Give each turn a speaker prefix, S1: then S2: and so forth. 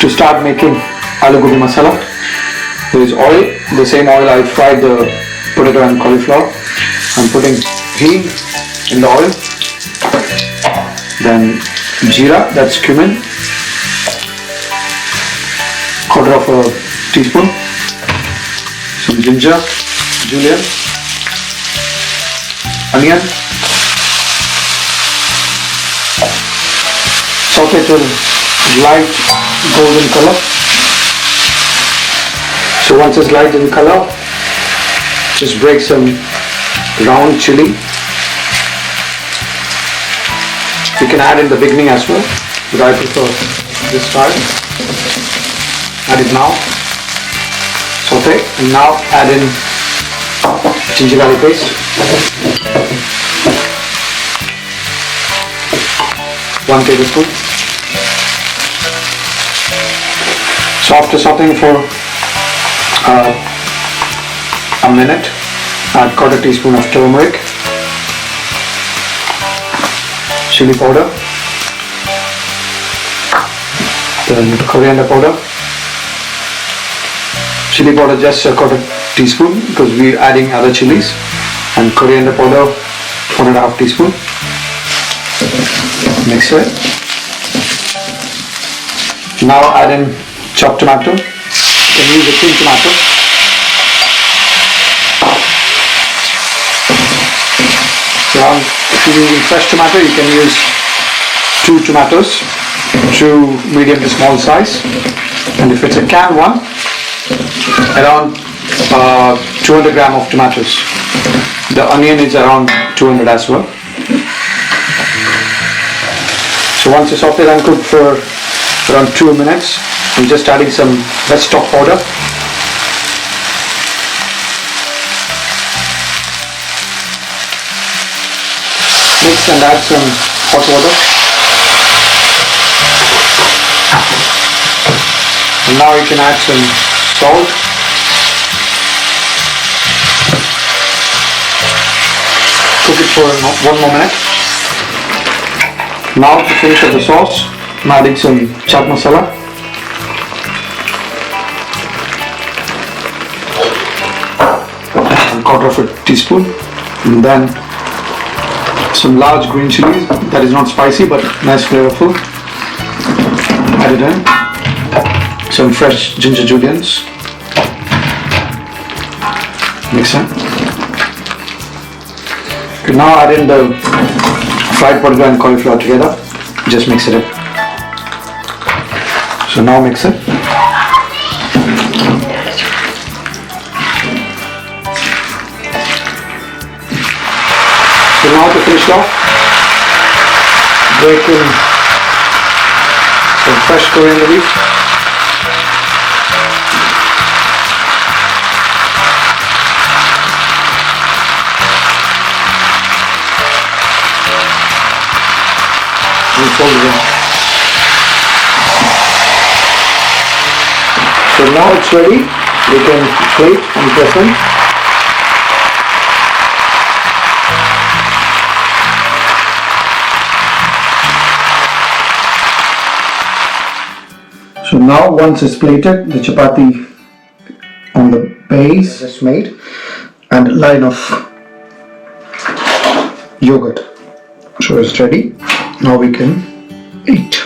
S1: To start making Aloo Gobi Masala, there is oil, the same oil I fried the potato and cauliflower. I'm putting Hing in the oil, then Jeera, that's Cumin, quarter of a teaspoon, some ginger, julienne, onion, saute till light golden color. So once it's light in color, just break some round chili. You can add in the beginning as well, but I prefer this style. Add it now, saute, and now add in ginger garlic paste, 1 tablespoon. So after sauteing for a minute, add quarter teaspoon of turmeric, chili powder, then coriander powder. Chili powder just a quarter teaspoon because we're adding other chilies, and coriander powder 1.5 teaspoon. Mix it. Now add in chopped tomato. You can use a clean tomato. If you're using fresh tomato, you can use 2 tomatoes, 2 medium to small size, and if it's a canned one, around 200 gram of tomatoes. The onion is around 200 as well. So once it's sauteed and cooked for around 2 minutes, I'm just adding some red stock powder. Mix and add some hot water. And now you can add some salt. Cook it for 1 more minute. Now to finish up the sauce, I'm adding some chaat masala. And quarter of a teaspoon. And then some large green chilies, that is not spicy but nice flavorful. Add it in. Some fresh ginger juliennes. Mix it. Okay, now add in the fried potato and cauliflower together. Just mix it up. So now mix it. So now to finish off, break in some fresh coriander leaf. And fold it in. So now it's ready. We can plate and present. So now once it's plated, the chapati on the base is made and a line of yogurt. So it's ready. Now we can eat.